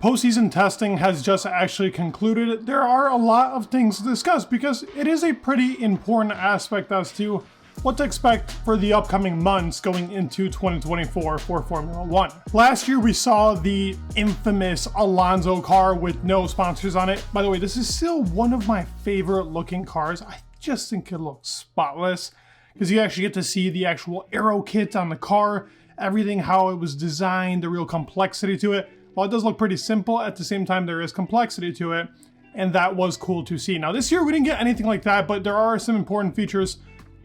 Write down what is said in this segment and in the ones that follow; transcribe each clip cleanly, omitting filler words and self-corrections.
Postseason testing has just actually concluded. There are a lot of things to discuss because it is a pretty important aspect as to what to expect for the upcoming months going into 2024 for Formula One. Last year we saw the infamous Alonso car with no sponsors on it. By the way, this is still one of my favorite looking cars. I just think it looks spotless because you actually get to see the actual aero kit on the car, everything, how it was designed, the real complexity to it. While it does look pretty simple, at the same time there is complexity to it, and that was cool to see. Now this year we didn't get anything like that, but there are some important features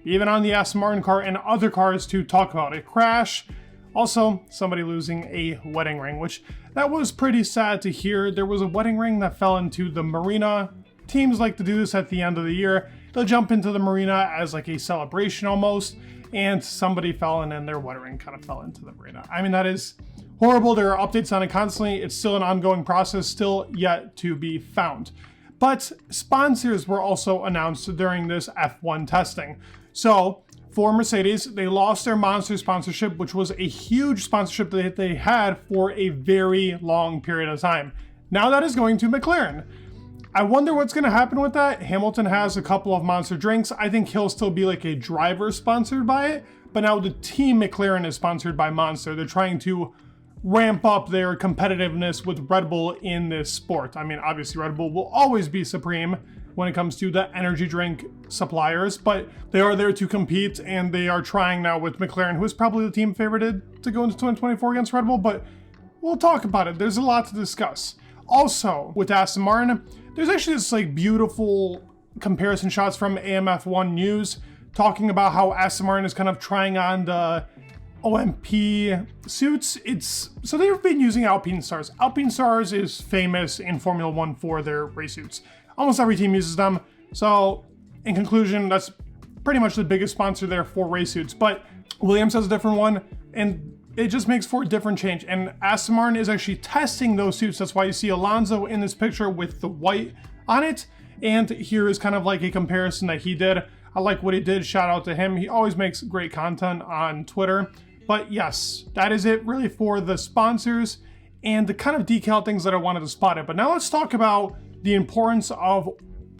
even on the Aston Martin car and other cars to talk about. A crash, also somebody losing a wedding ring, which that was pretty sad to hear. There was a wedding ring that fell into the marina. Teams like to do this at the end of the year. They'll jump into the marina as like a celebration almost, and somebody fell and then their wedding ring kind of fell into the marina. I mean, that is horrible. There are updates on it constantly. It's still an ongoing process, still yet to be found. But sponsors were also announced during this F1 testing. So for Mercedes, they lost their Monster sponsorship, which was a huge sponsorship that they had for a very long period of time. Now that is going to McLaren. I wonder what's going to happen with that. Hamilton has a couple of Monster drinks. I think he'll still be like a driver sponsored by it, but now the team McLaren is sponsored by Monster. They're trying to ramp up their competitiveness with Red Bull in this sport. I mean, obviously Red Bull will always be supreme when it comes to the energy drink suppliers, but they are there to compete, and they are trying now with McLaren, who is probably the team favorited to go into 2024 against Red Bull, but we'll talk about it. There's a lot to discuss. Also, with Aston Martin, there's actually this like beautiful comparison shots from AMF1 News talking about how Aston Martin is kind of trying on the OMP suits. So they've been using Alpine Stars. Alpine Stars is famous in Formula One for their race suits. Almost every team uses them. So in conclusion, that's pretty much the biggest sponsor there for race suits. But Williams has a different one, and it just makes for a different change. And Aston Martin is actually testing those suits. That's why you see Alonso in this picture with the white on it. And here is kind of like a comparison that he did. I like what he did. Shout out to him. He always makes great content on Twitter. But yes, that is it really for the sponsors and the kind of decal things that I wanted to spot it. But now let's talk about the importance of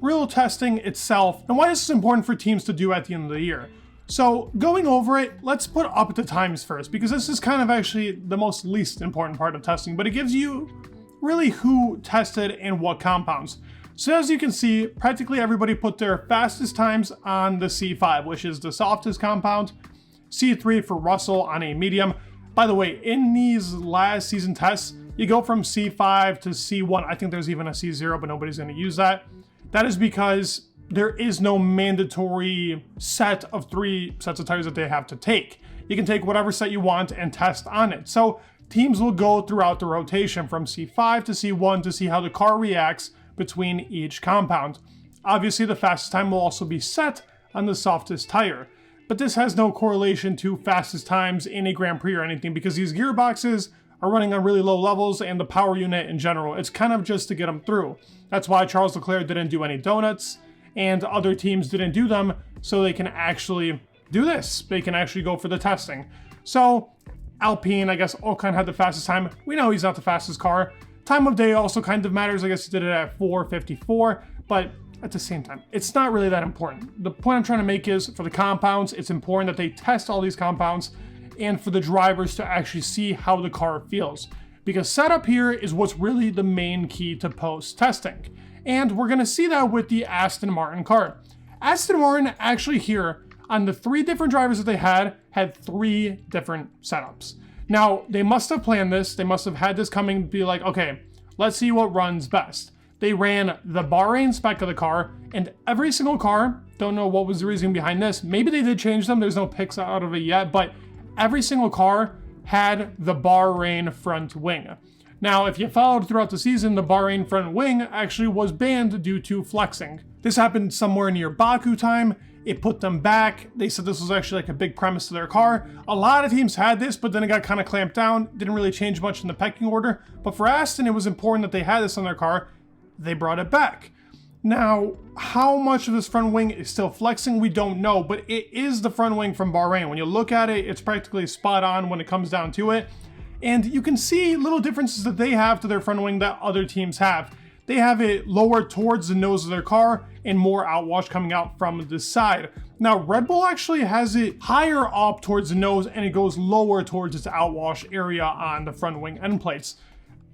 real testing itself and why this is important for teams to do at the end of the year. So going over it, let's put up the times first, because this is kind of actually the most least important part of testing, but it gives you really who tested and what compounds. So as you can see, practically everybody put their fastest times on the C5, which is the softest compound. C3 for Russell on a medium. By the way, in these last season tests, you go from C5 to C1. I think there's even a C0, but nobody's going to use that. That is because there is no mandatory set of 3 sets of tires that they have to take. You can take whatever set you want and test on it. So teams will go throughout the rotation from C5 to C1 to see how the car reacts between each compound. Obviously, the fastest time will also be set on the softest tire. But this has no correlation to fastest times in a Grand Prix or anything, because these gearboxes are running on really low levels, and the power unit in general, it's kind of just to get them through. That's why Charles Leclerc didn't do any donuts, and other teams didn't do them, so they can actually do this. They can actually go for the testing. So Alpine, I guess Ocon had the fastest time. We know he's not the fastest car. Time of day also kind of matters. I guess he did it at 4:54, but at the same time, it's not really that important. The point I'm trying to make is, for the compounds, it's important that they test all these compounds, and for the drivers to actually see how the car feels. Because setup here is what's really the main key to post-testing. And we're going to see that with the Aston Martin car. Aston Martin actually here, on the 3 different drivers that they had 3 different setups. Now, they must have planned this. They must have had this coming to be like, okay, let's see what runs best. They ran the Bahrain spec of the car, and every single car, don't know what was the reason behind this. Maybe they did change them. There's no pics out of it yet, but every single car had the Bahrain front wing. Now, if you followed throughout the season, the Bahrain front wing actually was banned due to flexing. This happened somewhere near Baku time. It put them back. They said this was actually like a big premise to their car. A lot of teams had this, but then it got kind of clamped down. Didn't really change much in the pecking order. But for Aston, it was important that they had this on their car. They brought it back. Now, how much of this front wing is still flexing, we don't know, but it is the front wing from Bahrain. When you look at it, it's practically spot on when it comes down to it. And you can see little differences that they have to their front wing that other teams have. They have it lower towards the nose of their car and more outwash coming out from the side. Now, Red Bull actually has it higher up towards the nose and it goes lower towards its outwash area on the front wing end plates.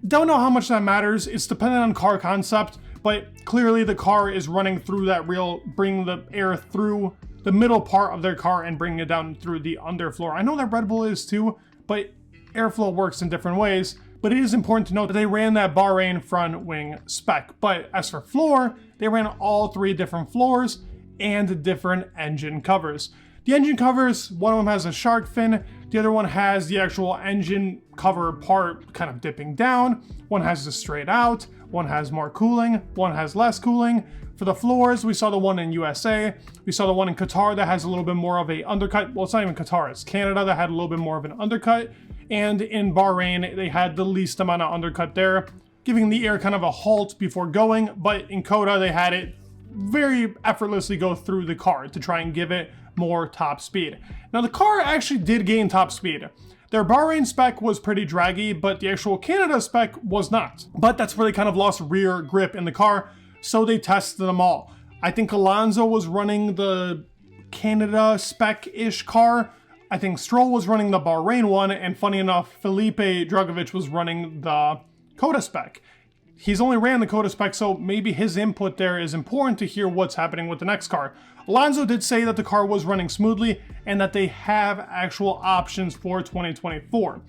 Don't know how much that matters. It's dependent on car concept, but clearly the car is running through that rail, bringing the air through the middle part of their car and bringing it down through the underfloor. I know that Red Bull is too, but airflow works in different ways. But it is important to note that they ran that Bahrain front wing spec. But as for floor, they ran all 3 different floors and different engine covers. The engine covers, one of them has a shark fin, the other one has the actual engine cover part kind of dipping down, one has the straight out, one has more cooling, one has less cooling. For the floors, we saw the one in USA, we saw the one in Qatar that has a little bit more of a undercut. Well, it's not even Qatar, it's Canada that had a little bit more of an undercut. And in Bahrain, they had the least amount of undercut there, giving the air kind of a halt before going. But in Coda, they had it very effortlessly go through the car to try and give it more top speed. Now, the car actually did gain top speed. Their Bahrain spec was pretty draggy, but the actual Canada spec was not. But that's where they kind of lost rear grip in the car, so they tested them all. I think Alonso was running the Canada spec-ish car. I think Stroll was running the Bahrain one, and funny enough, Felipe Drugovich was running the Coda spec. He's only ran the Coda spec, so maybe his input there is important to hear what's happening with the next car. Alonso did say that the car was running smoothly and that they have actual options for 2024.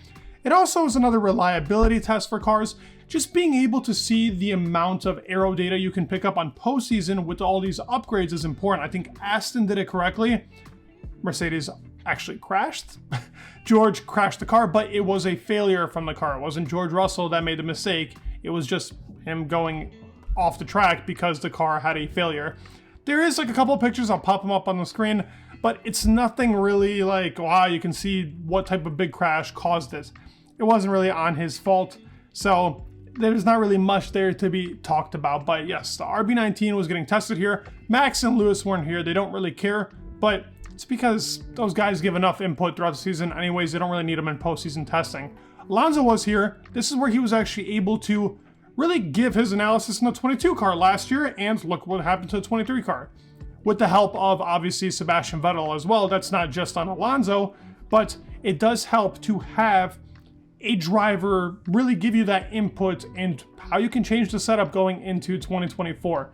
It also is another reliability test for cars. Just being able to see the amount of aero data you can pick up on postseason with all these upgrades is important. I think Aston did it correctly. Mercedes actually crashed. George crashed the car, but it was a failure from the car. It wasn't George Russell that made the mistake. It was just him going off the track because the car had a failure. There is like a couple of pictures, I'll pop them up on the screen, but it's nothing really like, wow, you can see what type of big crash caused this. It wasn't really on his fault, so there's not really much there to be talked about. But yes, the RB19 was getting tested here. Max and Lewis weren't here. They don't really care, but it's because those guys give enough input throughout the season anyways. They don't really need them in postseason testing. Alonso was here. This is where he was actually able to really give his analysis in the 22 car last year, and look what happened to the 23 car. With the help of, obviously, Sebastian Vettel as well. That's not just on Alonso, but it does help to have a driver really give you that input and how you can change the setup going into 2024.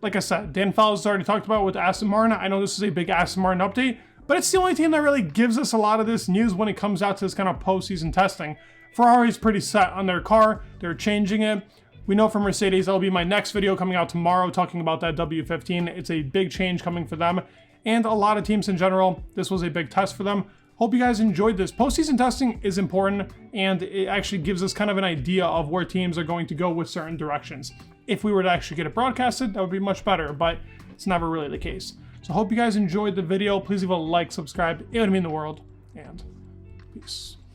Like I said, Dan Fowles has already talked about with Aston Martin. I know this is a big Aston Martin update, but it's the only team that really gives us a lot of this news when it comes out to this kind of postseason testing. Ferrari's pretty set on their car. They're changing it. We know from Mercedes, that'll be my next video coming out tomorrow talking about that W15. It's a big change coming for them and a lot of teams in general. This was a big test for them. Hope you guys enjoyed this. Postseason testing is important, and it actually gives us kind of an idea of where teams are going to go with certain directions. If we were to actually get it broadcasted, that would be much better, but it's never really the case. So hope you guys enjoyed the video. Please leave a like, subscribe. It would mean the world, and peace.